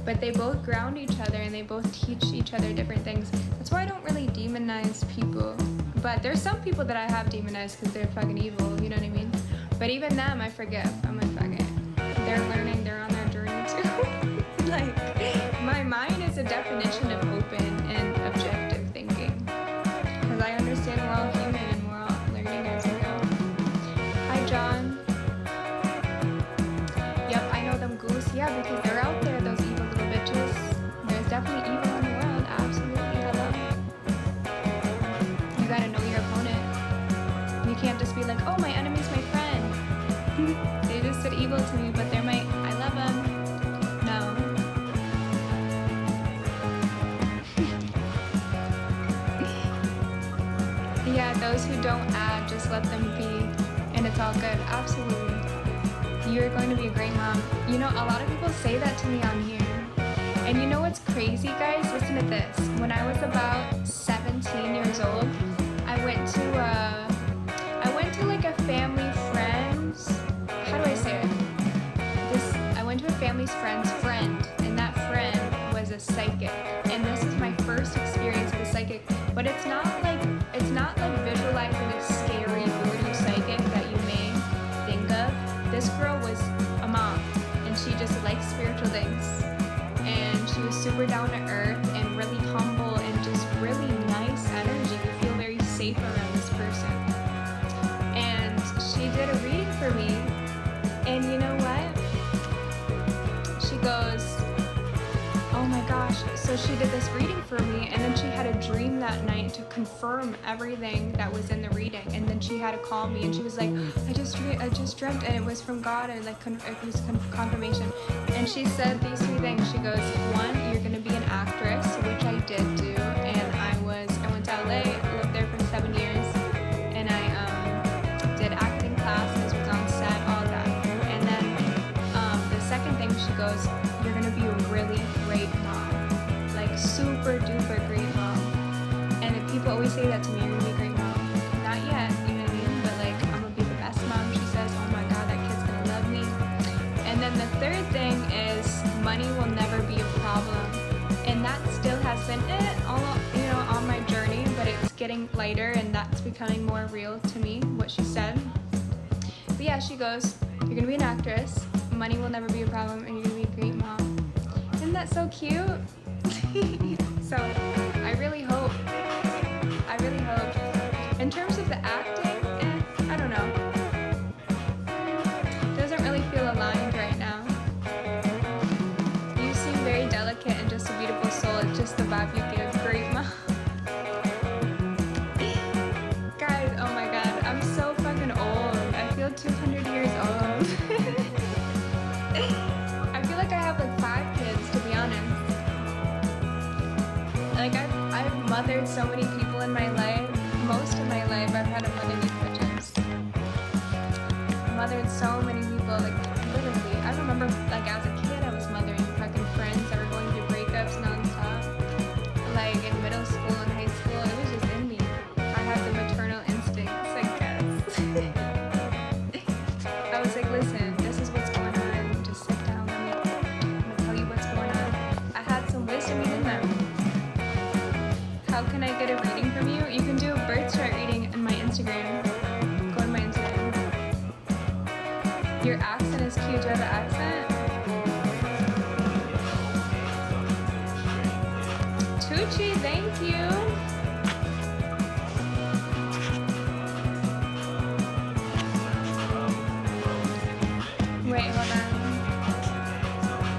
but they both ground each other and they both teach each other different things. That's why I don't really demonize people. But there's some people that I have demonized because they're fucking evil, you know what I mean? But even them, I forgive. I'm like, fuck it. They're learning, they're on their journey too. Like, my mind is a definition of open and objective thinking. Because I understand we're all human and we're all learning as we go. Hi, John. Yep, I know them goose. Yeah, because they're out there, those evil little bitches. There's definitely evil in the world. Absolutely, hello. You gotta know your opponent. You can't just be like, oh, my enemy's my friend. They just did evil to me, but they're my, I love them. No. Yeah, those who don't add, just let them be, and it's all good. Absolutely. You're going to be a great mom. You know, a lot of people say that to me on here. And you know what's crazy, guys? Listen to this. When I was about 17 years old, I went to like a family friend's, how do I say it? I went to a family's friend's friend, and that friend was a psychic. And this is my first experience with a psychic. But it's not like visualizing a scary voodoo psychic that you may think of. This girl was a mom, and she just liked spiritual things. And she was super down to earth and really humble and just really nice energy. You feel very safe around this person. And she did a reading for me, and you know what? She goes, oh my gosh. So she did this reading for me, and then she had a dream that night to confirm everything that was in the reading. And then she had to call me, and she was like, I just dreamt, and it was from God, and like it was confirmation. And she said these three things. She goes, one, you're gonna be an actress, which I did do, and I went to LA, lived there for 7 years, and I did acting classes, was on set, all that. And then the second thing, she goes, you're gonna be a really great mom, like super duper great mom. And if people always say that to me, you're gonna be a great mom. Not yet, you know what I mean? But like, I'm gonna be the best mom. She says, oh my God, that kid's gonna love me. And then the third thing is money will never be a problem. And that still has been all, you know, on my journey, but it's getting lighter and that's becoming more real to me, what she said. But yeah, she goes, you're gonna be an actress, money will never be a problem, and you're gonna be a great mom. Isn't that so cute? So I really hope. In terms of the acting, I don't know. Doesn't really feel aligned right now. You seem very delicate and just a beautiful soul. It's just the vibe you give. Great mom. Guys, oh my God, I'm so fucking old. I feel 200 years old. I feel like I have like 5 kids, to be honest. Like I've mothered so many people in my life. Most of my life I've had to mother these bitches. Mothered so many people, like literally. I remember like as a kid I was mothering fucking friends that were going through breakups nonstop. Like in middle school and high school, it was just in me. I had the maternal instincts, I guess. I was like, listen, this is what's going on. Just sit down, I'm gonna tell you what's going on. I had some wisdom in them. How can I get a reading from you? You can do a birth chart reading on my Instagram. Go to my Instagram. Your accent is cute. Do you have an accent? Tucci, thank you. Wait, hold on.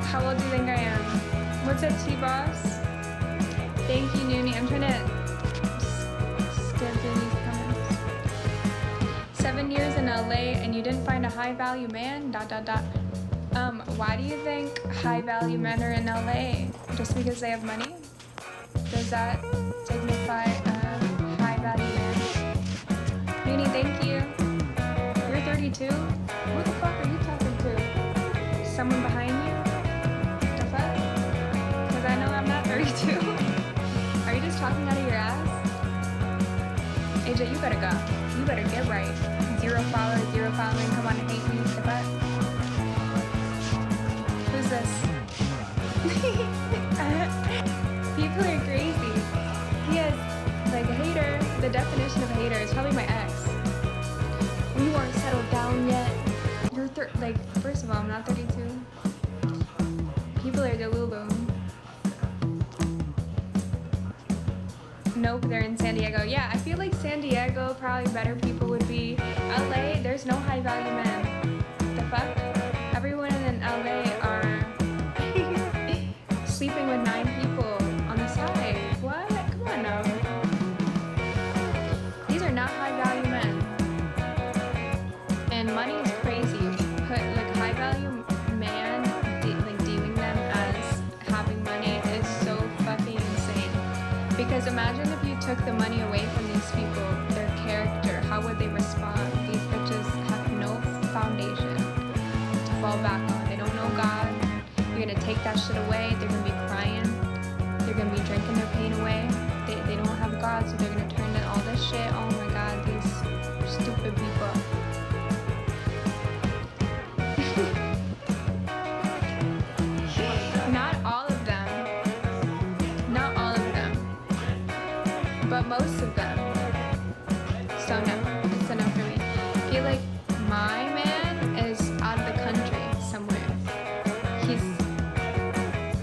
How old do you think I am? What's up, T-Boss? Thank you, Noonie. I'm trying to skip through these comments. 7 years in LA and you didn't find a high value man? ... Why do you think high value men are in LA? Just because they have money? Does that signify a high value man? Noonie, thank you. You're 32? Who the fuck are you talking to? Someone behind you? The fuck? Because I know I'm not 32. Are you just talking out of your ass? AJ, you better go. You better get right. 0 followers, 0 following. Come on and hate me. The butt. Who's this? People are crazy. He has, like, a hater. The definition of a hater is probably my ex. You aren't settled down yet. You're like, first of all, I'm not 32. People are delulu. Nope, they're in San Diego. Yeah, I feel like San Diego, probably better people would be. LA, there's no high value men. The fuck? Everyone in LA are sleeping with 9 people on the side. What? Come on now. These are not high value men. And money is crazy. Put like high value man, like deeming them as having money is so fucking insane. Because imagine if you took the money away from these people, their character, how would they respond? These bitches have no foundation to fall back on. They don't know God. You're gonna take that shit away. They're gonna be crying. They're gonna be drinking their pain away. They don't have God, so they're gonna turn to all this shit. Oh my God, these stupid people. Not all of them. Not all of them. But most of them. So no, it's enough for me. I feel like my man is out of the country somewhere.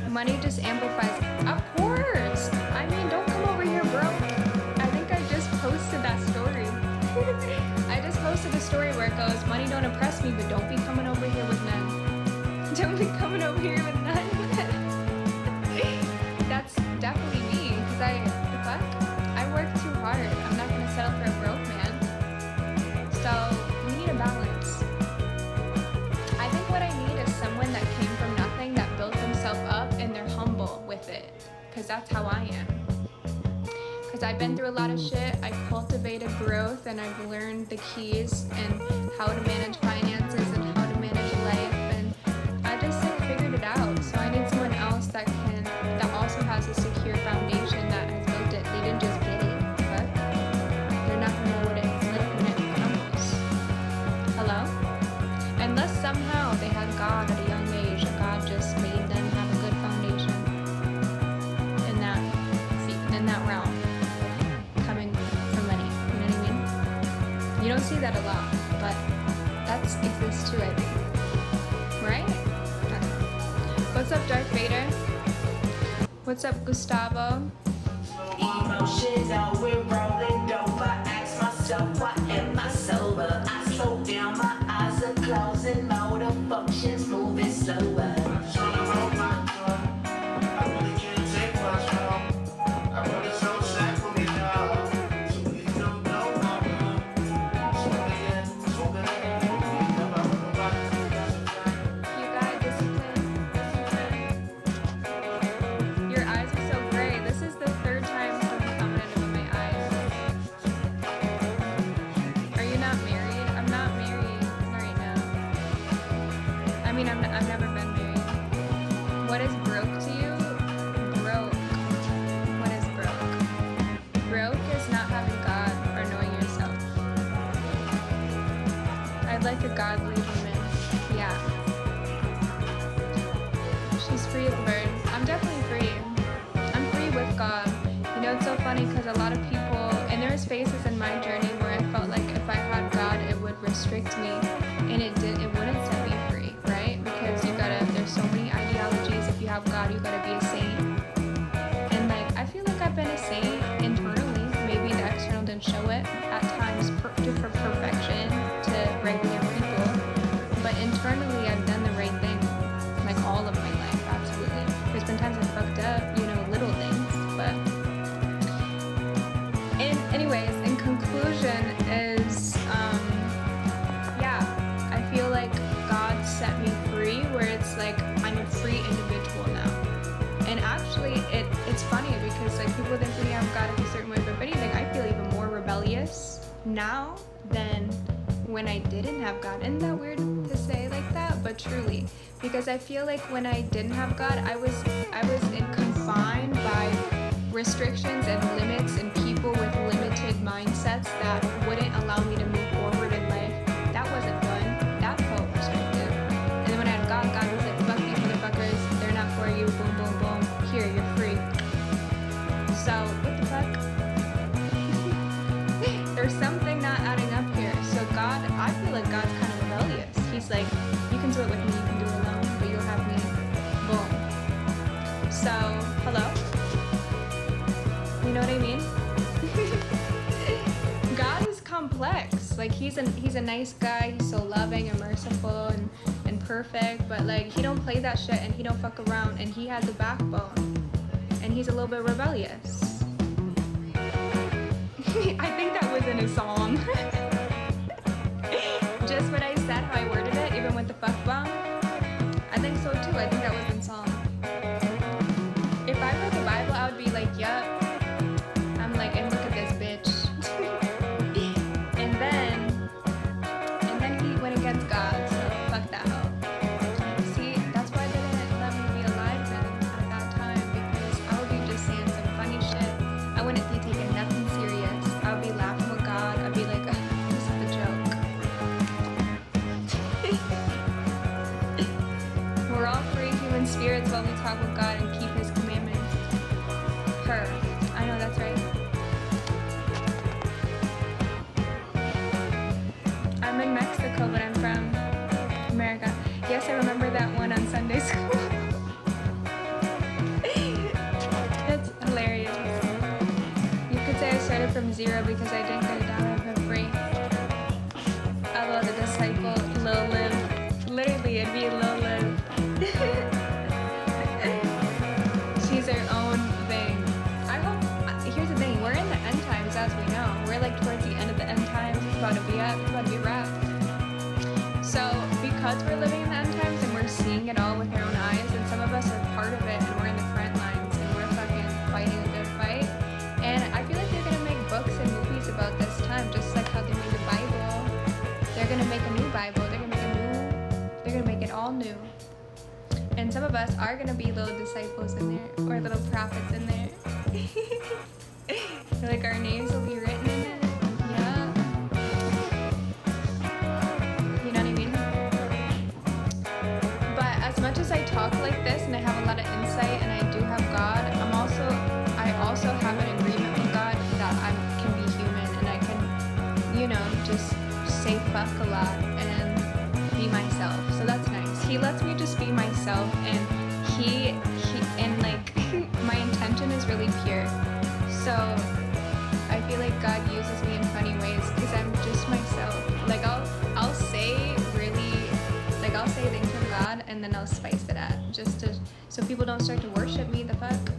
Money just amplifies. Of course! I mean, don't come over here, bro. I think I just posted that story. I just posted a story where it goes, money don't impress me, but don't be coming over here with men. Don't be coming over here with men. That's definitely me, because the fuck? I work too hard. I'm not gonna settle for a broke man. So, we need a balance. I think what I need is someone that came from nothing, that built themselves up, and they're humble with it. Because that's how I am. Because I've been through a lot of shit. I cultivated growth, and I've learned the keys and how to manage finances and how to manage life. And I just figured it out. So I need someone else that also has a secure foundation that has built it. They didn't just get it, but they're not gonna know what it's like when it crumbles. Hello? Unless somehow they had God at a young age, or God just made them have a good foundation in that realm, coming from money. You know what I mean? You don't see that a lot, but that exists too, I think. Right? What's up, Darth Vader? What's up, Gustavo? Emotions out, we're rolling dope. I ask myself, why am I sober? I slow down, my eyes are closing, motor functions moving slower. I've never been married. What is broke to you? Broke. What is broke? Broke is not having God or knowing yourself. I'd like a godly woman. Yeah. She's free as a bird. I'm definitely free. I'm free with God. You know, it's so funny because a lot of people, and there's phases in my journey where I felt like if I had God, it would restrict me, and it wouldn't set me free, right? Because there's so many ideologies. If you have God, you gotta be a saint. And like, I feel like I've been a saint internally. Maybe the external didn't show it at times for perfection to regular people, but internally I've done the right thing, like all of my life, absolutely. There's been times I fucked up, little things, but anyways, in conclusion is, I feel like God set me free, where it's like I'm a free individual now. And actually, it's funny because like people think when you have God in a certain way, but if anything, I feel even more rebellious now than when I didn't have God. Isn't that weird to say like that? But truly, because I feel like when I didn't have God, I was confined by restrictions and limits and people with limited mindsets that wouldn't allow me to move forward in life. That wasn't fun. That felt restrictive. And then when I had God was like, fuck these motherfuckers. They're not for you. Boom, boom. what I mean? God is complex. Like he's a nice guy. He's so loving and merciful and perfect. But like he don't play that shit and he don't fuck around and he has a backbone and he's a little bit rebellious. I think that was in a psalm. Just what I said, how I worded it, even with the fuck bomb. I think so too. I think that was in Psalm. If I read the Bible, I would be like, yup. I'm like, and look at this bitch. and then he went against God, so fuck that hoe. See, that's why they didn't let me be alive then at that time, because I would be just saying some funny shit. I wouldn't be taking nothing serious. I would be laughing with God. I'd be like, this is a joke. We're all free human spirits while we talk with God and keep his commandments. Her. I know that's right. I'm in Mexico, but I'm from America. Yes, I remember that one on Sunday school. That's hilarious. You could say I started from zero because I didn't get a dollar for free. Although the disciple, Lil Liv. Literally, it'd be Lil Liv. She's her own thing. I hope, here's the thing, we're in the end times as we know. We're like towards the end of the end times. It's about to be up, it's about to be wrapped. So because we're living in the end times and we're seeing it all with our own eyes, and some of us are part of it and we're in the front lines and we're fucking fighting a good fight. And I feel like they're gonna make books and movies about this time, just like how they made the Bible. They're gonna make a new Bible, they're gonna make it all new. And some of us are gonna be little disciples in there, or little prophets in there. Like our names will be written in it. Yeah. You know what I mean? But as much as I talk like this and I have a lot of insight and I do have God, I also have an agreement with God that I can be human and I can, just say fuck a lot and be myself. So that's nice. He lets me just be myself, and my intention is really pure. So I feel like God uses me in funny ways because I'm just myself. Like I'll say things from God and then I'll spice it up so people don't start to worship me. The fuck.